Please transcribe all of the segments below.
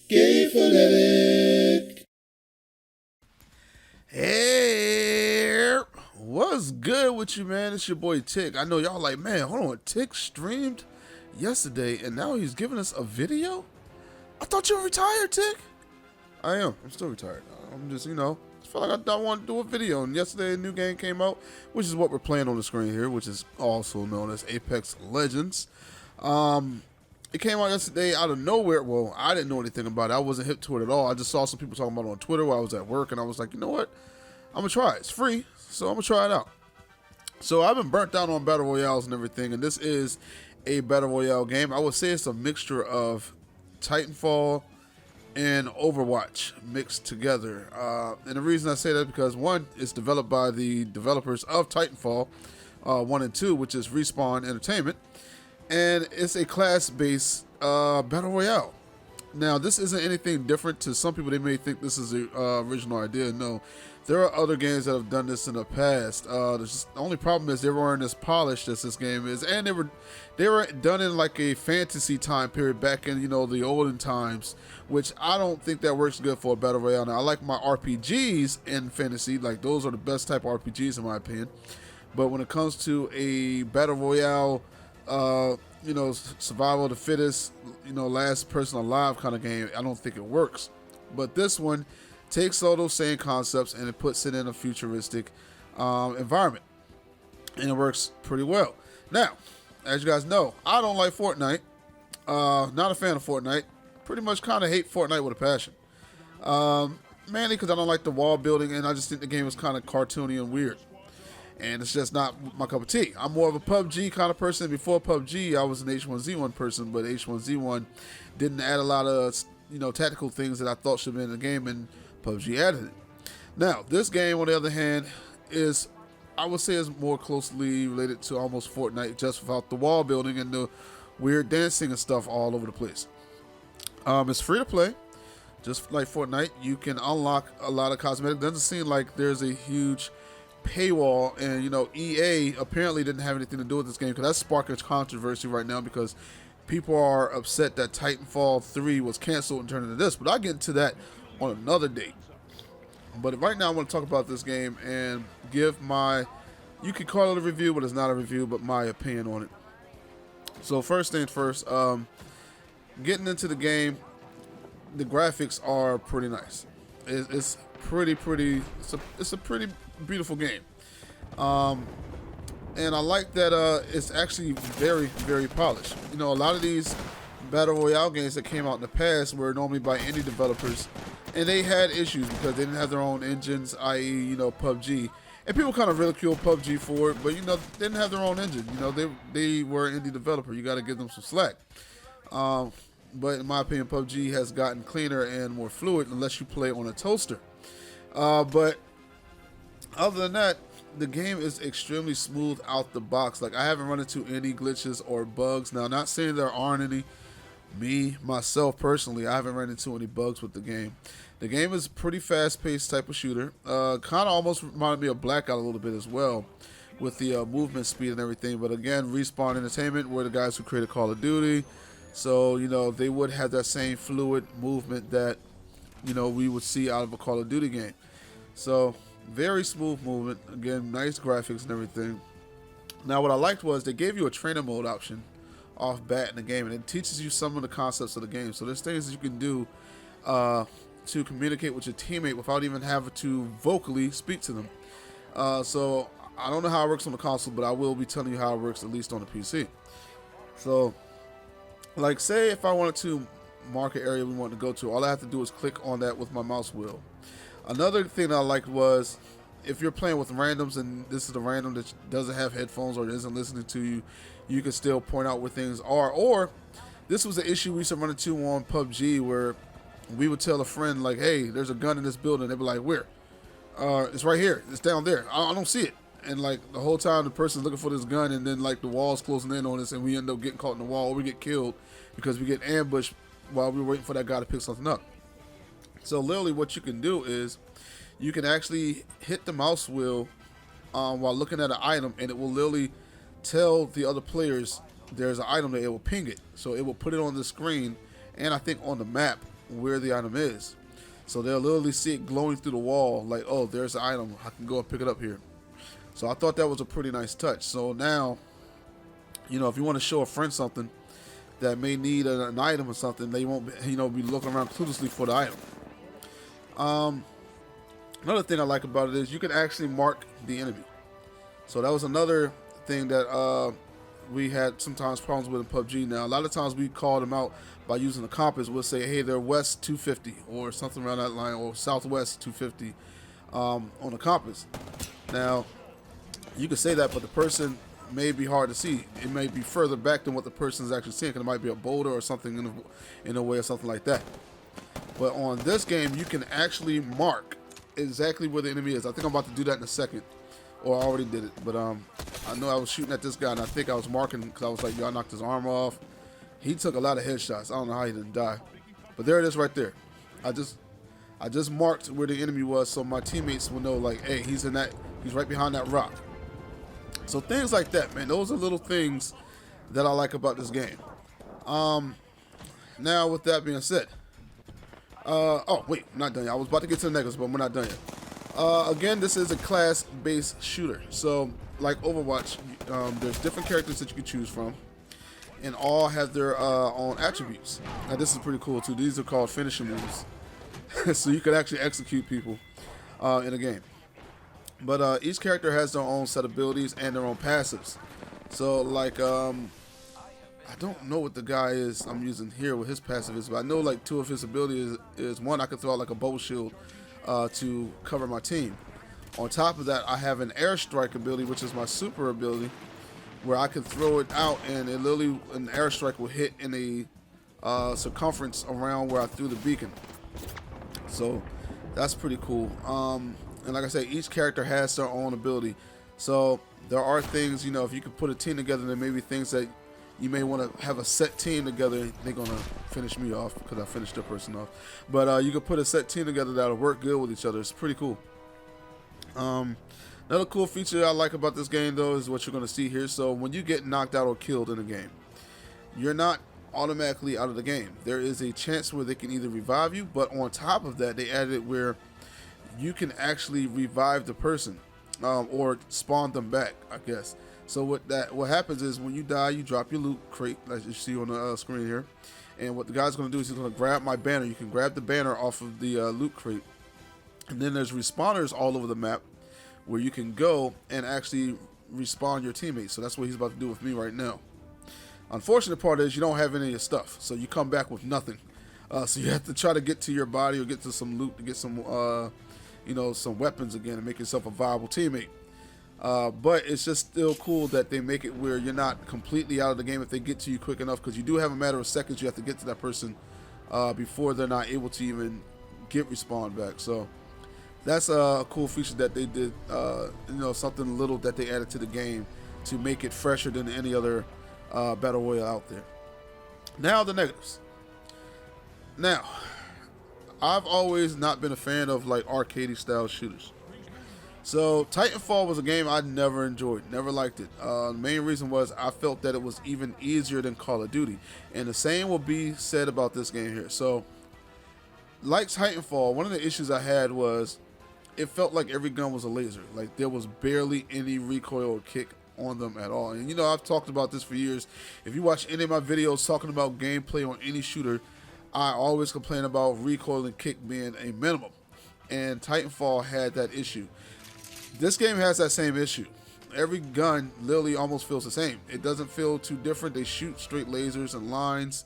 Gay Fanatic. Hey, what's good with you, man? It's your boy Tick. I know y'all like, man, hold on. Tick streamed yesterday and now he's giving us a video? I thought you were retired, Tick. I am. I'm still retired. I'm just, I feel like I want to do a video. And yesterday a new game came out, which is what we're playing on the screen here, which is also known as Apex Legends. It came out yesterday out of nowhere. Well, I didn't know anything about it. I wasn't hip to it at all. I just saw some people talking about it on Twitter while I was at work, and I was like, you know what? I'm going to try it. It's free, so I'm going to try it out. So I've been burnt down on Battle Royales and everything, and this is a Battle Royale game. I would say it's a mixture of Titanfall and Overwatch mixed together. And the reason I say that is because, one, it's developed by the developers of Titanfall 1 and 2, which is Respawn Entertainment. And it's a class-based Battle Royale. Now, this isn't anything different. To some people, they may think this is the original idea. No, there are other games that have done this in the past. The only problem is they weren't as polished as this game is, and they were done in like a fantasy time period back in the olden times, which I don't think that works good for a Battle Royale. Now, I like my RPGs in fantasy, like those are the best type of RPGs in my opinion. But when it comes to a Battle Royale, survival of the fittest, last person alive kind of game, I don't think it works. But this one takes all those same concepts and it puts it in a futuristic environment, and it works pretty well. Now, as you guys know, I don't like Fortnite. Not a fan of Fortnite. Pretty much kind of hate Fortnite with a passion. Mainly because I don't like the wall building, and I just think the game is kind of cartoony and weird. And it's just not my cup of tea. I'm more of a PUBG kind of person. Before PUBG, I was an H1Z1 person, but H1Z1 didn't add a lot of tactical things that I thought should have been in the game, and PUBG added it. Now, this game, on the other hand, I would say is more closely related to almost Fortnite, just without the wall building and the weird dancing and stuff all over the place. It's free to play, just like Fortnite. You can unlock a lot of cosmetics. Doesn't seem like there's a huge paywall, and EA apparently didn't have anything to do with this game, because that's sparking controversy right now because people are upset that Titanfall 3 was canceled and turned into this. But I'll get into that on another date. But right now I want to talk about this game and give you could call it a review, but it's not a review, but my opinion on it. So first things first, getting into the game, the graphics are pretty nice. It's pretty. It's a pretty beautiful game, and I like that it's actually very, very polished. A lot of these Battle Royale games that came out in the past were normally by indie developers, and they had issues because they didn't have their own engines, i.e., PUBG. And people kind of ridicule PUBG for it, but they didn't have their own engine. They were an indie developer. You got to give them some slack. But in my opinion, PUBG has gotten cleaner and more fluid unless you play on a toaster. But other than that, the game is extremely smooth out the box. Like, I haven't run into any glitches or bugs. Now, not saying there aren't any. Myself personally, I haven't run into any bugs with the game. The game is a pretty fast-paced type of shooter. Kind of almost reminded me of Blackout a little bit as well, with the movement speed and everything. But again, Respawn Entertainment were the guys who created Call of Duty. So, they would have that same fluid movement that, we would see out of a Call of Duty game. So, very smooth movement. Again, nice graphics and everything. Now, what I liked was they gave you a trainer mode option off bat in the game, and it teaches you some of the concepts of the game. So, there's things that you can do to communicate with your teammate without even having to vocally speak to them. So, I don't know how it works on the console, but I will be telling you how it works, at least on the PC. So, like, say if I wanted to mark an area we want to go to, all I have to do is click on that with my mouse wheel. Another thing that I liked was, if you're playing with randoms and this is a random that doesn't have headphones or isn't listening to you, you can still point out where things are. Or this was an issue we used to run into on PUBG, where we would tell a friend, like, hey, there's a gun in this building. They'd be like, where? It's right here. It's down there. I don't see it. And like the whole time the person's looking for this gun, and then like the wall's closing in on us, and we end up getting caught in the wall, or we get killed because we get ambushed while we're waiting for that guy to pick something up. So literally what you can do is you can actually hit the mouse wheel while looking at an item, and it will literally tell the other players there's an item there. It will ping it, so it will put it on the screen and I think on the map, where the item is. So they'll literally see it glowing through the wall, like, oh, there's the item. I can go and pick it up here. So I thought that was a pretty nice touch. So now, if you want to show a friend something that may need an item or something, they won't, be looking around cluelessly for the item. Another thing I like about it is you can actually mark the enemy. So that was another thing that we had sometimes problems with in PUBG. Now, a lot of times we call them out by using a compass. We'll say, hey, they're west 250 or something around that line, or southwest 250 on a compass. Now, you can say that, but the person may be hard to see. It may be further back than what the person is actually seeing, because it might be a boulder or something in a way or something like that. But on this game, you can actually mark exactly where the enemy is. I think I'm about to do that in a second, or I already did it. But I know I was shooting at this guy, and I think I was marking because I was like, yo, I knocked his arm off. He took a lot of headshots. I don't know how he didn't die, but there it is right there. I just marked where the enemy was, so my teammates will know, like, hey, he's right behind that rock. So things like that, man. Those are little things that I like about this game. Now, with that being said, oh wait, I'm not done yet. I was about to get to the negatives, but we're not done yet. Again, this is a class-based shooter. So, like Overwatch, there's different characters that you can choose from, and all have their own attributes. Now, this is pretty cool too. These are called finishing moves, so you can actually execute people in a game. But each character has their own set of abilities and their own passives. So, like, I don't know what the guy is I'm using here, what his passive is, but I know like two of his abilities is one, I can throw out like a bubble shield to cover my team. On top of that, I have an airstrike ability, which is my super ability, where I can throw it out and it literally, an airstrike will hit in a circumference around where I threw the beacon. So that's pretty cool. And like I say, each character has their own ability. So there are things, if you could put a team together, there may be things that you may want to have a set team together. They're going to finish me off because I finished their person off. But you could put a set team together that'll work good with each other. It's pretty cool. Another cool feature I like about this game, though, is what you're going to see here. So when you get knocked out or killed in a game, you're not automatically out of the game. There is a chance where they can either revive you, but on top of that, they added it where you can actually revive the person or spawn them back, I guess. So what happens is when you die, you drop your loot crate, as you see on the screen here. And what the guy's going to do is he's going to grab my banner. You can grab the banner off of the loot crate. And then there's respawners all over the map where you can go and actually respawn your teammates. So that's what he's about to do with me right now. Unfortunate part is you don't have any of your stuff, so you come back with nothing. So you have to try to get to your body or get to some loot to get some, some weapons again and make yourself a viable teammate. But it's just still cool that they make it where you're not completely out of the game if they get to you quick enough, because you do have a matter of seconds you have to get to that person before they're not able to even get respawned back. So that's a cool feature that they did, something little that they added to the game to make it fresher than any other battle royale out there. Now the negatives. Now, I've always not been a fan of like arcade style shooters. So Titanfall was a game I never enjoyed, never liked it. The main reason was I felt that it was even easier than Call of Duty. And the same will be said about this game here. So like Titanfall, one of the issues I had was it felt like every gun was a laser. Like there was barely any recoil or kick on them at all. And I've talked about this for years. If you watch any of my videos talking about gameplay on any shooter, I always complain about recoil and kick being a minimum. And Titanfall had that issue. This game has that same issue. Every gun literally almost feels the same. It doesn't feel too different. They shoot straight lasers and lines.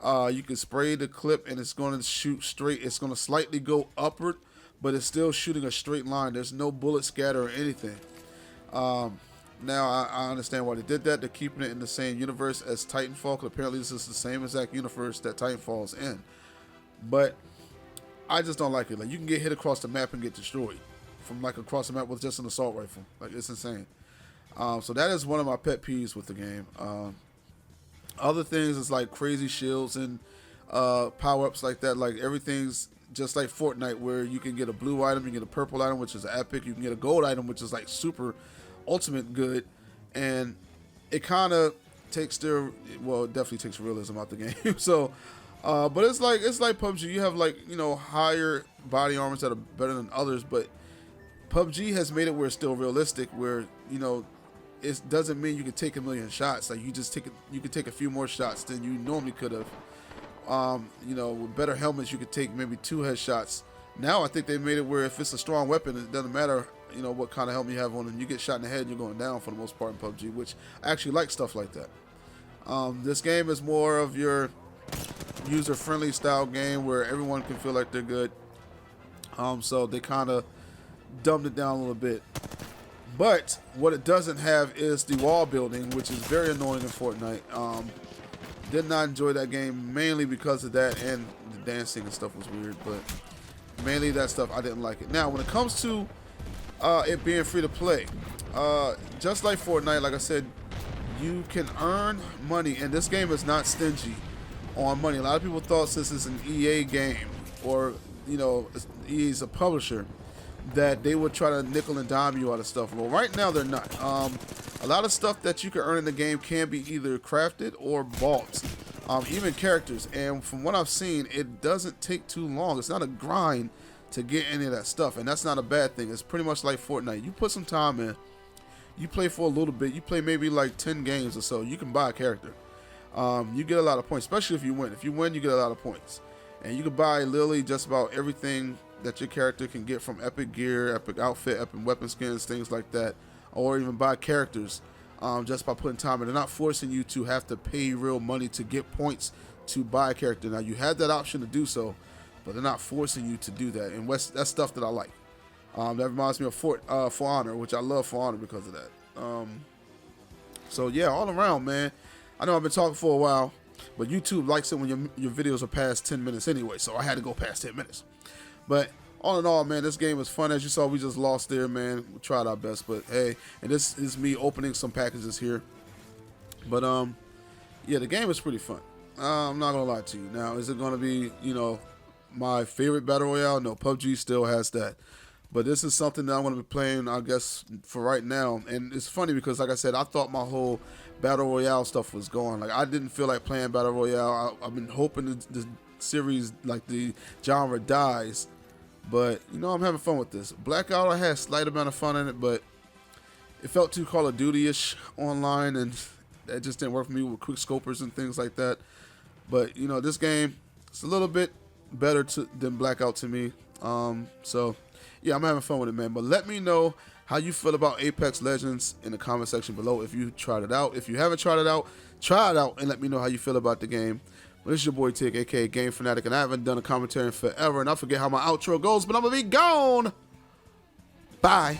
You can spray the clip and it's going to shoot straight. It's going to slightly go upward, but it's still shooting a straight line. There's no bullet scatter or anything. Now, I understand why they did that. They're keeping it in the same universe as Titanfall, because apparently this is the same exact universe that Titanfall is in. But I just don't like it. Like, you can get hit across the map and get destroyed from like across the map with just an assault rifle. Like, it's insane. So that is one of my pet peeves with the game. Other things is like crazy shields and power-ups like that. Like, everything's just like Fortnite, where you can get a blue item, you get a purple item, which is epic. You can get a gold item, which is like super ultimate good. And it kind of takes it definitely takes realism out the game. So But it's like PUBG. You have like, you know, higher body armors that are better than others, but PUBG has made it where it's still realistic, where, you know, it doesn't mean you can take a million shots. Like, you could take a few more shots than you normally could have. You know, with better helmets, you could take maybe 2 headshots. Now I think they made it where if it's a strong weapon, it doesn't matter, you know, what kind of helmet you have on, and you get shot in the head, you're going down for the most part in PUBG, which I actually like stuff like that. This game is more of your user-friendly style game where everyone can feel like they're good. So they kind of dumbed it down a little bit. But what it doesn't have is the wall building, which is very annoying in Fortnite. Did not enjoy that game mainly because of that, and the dancing and stuff was weird, but mainly that stuff, I didn't like it. Now, when it comes to it being free to play, just like Fortnite, like I said, you can earn money, and this game is not stingy on money. A lot of people thought, since it's an EA game, or, you know, EA's a publisher, that they would try to nickel and dime you out of stuff. Well, right now they're not. A lot of stuff that you can earn in the game can be either crafted or bought. Even characters. And from what I've seen, it doesn't take too long. It's not a grind to get any of that stuff, and that's not a bad thing. It's pretty much like Fortnite. You put some time in, you play for a little bit, you play maybe like 10 games or so, you can buy a character. You get a lot of points, especially if you win. If you win, you get a lot of points. And you can buy literally just about everything that your character can get, from epic gear, epic outfit, epic weapon skins, things like that, or even buy characters just by putting time in. They're not forcing you to have to pay real money to get points to buy a character. Now, you have that option to do so, but they're not forcing you to do that, and that's stuff that I like. That reminds me of For Honor, which I love For Honor because of that. So yeah, all around, man. I know I've been talking for a while, but YouTube likes it when your videos are past 10 minutes anyway, so I had to go past 10 minutes. But all in all, man, this game was fun. As you saw, we just lost there, man. We tried our best, but hey, and this is me opening some packages here. But yeah, the game is pretty fun. I'm not gonna lie to you. Now, is it gonna be, you know, my favorite battle royale? No, PUBG still has that. But this is something that I'm going to be playing, I guess, for right now. And it's funny because, like I said, I thought my whole Battle Royale stuff was gone. Like, I didn't feel like playing Battle Royale. I've been hoping the series, like the genre, dies. But, you know, I'm having fun with this. Blackout, I had a slight amount of fun in it, but it felt too Call of Duty-ish online, and that just didn't work for me with quick scopers and things like that. But, you know, this game, it's a little bit better than Blackout to me. So yeah, I'm having fun with it, man. But let me know how you feel about Apex Legends in the comment section below if you tried it out. If you haven't tried it out, try it out and let me know how you feel about the game. Well, this is your boy Tig, aka Game Fanatic, and I haven't done a commentary in forever, and I forget how my outro goes, but I'm gonna be gone. Bye.